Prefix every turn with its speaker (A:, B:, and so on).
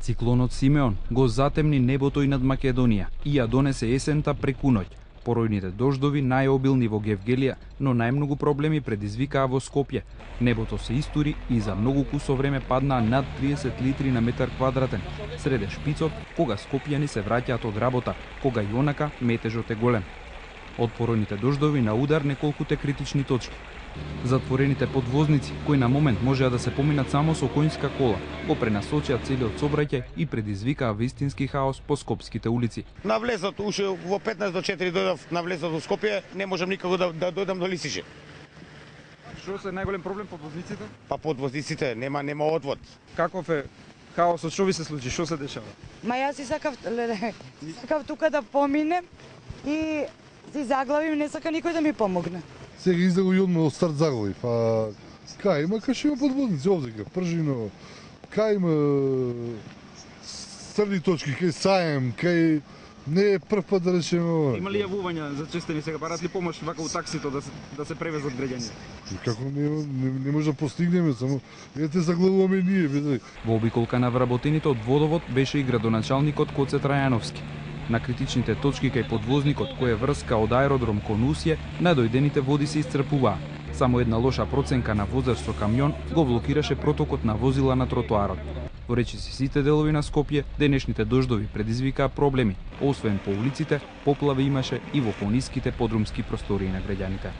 A: Циклонот Симеон го затемни небото и над Македонија и ја донесе есента преку ноќ. Поројните дождови најобилни во Гевгелија, но најмногу проблеми предизвикаа во Скопје. Небото се истури и за многу кусо време паднаа над 30 литри на метар квадратен. Среде шпицот, кога скопјани се враќаат од работа, кога и онака метежот е голем. Од поројните дождови на удар неколкуте критични точки. Затворените подвозници, кои на момент можеа да се поминат само со коњска кола, го пренасочија целиот сообраќај и предизвикаа вистински хаос по скопските улици.
B: На влезот уште во 15 до 4 дојдов на влезот во Скопје, не можам никако да дојдам до Лисиче.
C: Што се најголем проблем подвозниците?
B: Па подвозниците нема одвод.
C: Каков е хаосот, што ви се случи, што се дешава?
D: Ма јас сакав тука да поминем и си заглавим, не сака никој да ми помогне.
E: Сега излего и одма од старт заглавив, а кај има, кај има подвозници овде, кај Пржино, кај има срни точки, кај Саем, кај не е прв пат да речеме.
C: Има ли јавувања за честени сега, барат ли помош вака у таксито да се превезат граѓани?
E: Како не може да постигнеме, само ете заглавуваме ние, бидејќи.
A: Во обиколка на вработените од водовод беше и градоначалникот Коце Трајановски. На критичните точки кај подвозникот, кој е врска од аеродром кон Усје, надојдените води се исцрпуваа. Само една лоша проценка на возач со камион го блокираше протокот на возила на тротоарот. Во речиси сите делови на Скопје, денешните дождови предизвикаа проблеми. Освен по улиците, поплави имаше и во пониските подрумски простории на граѓаните.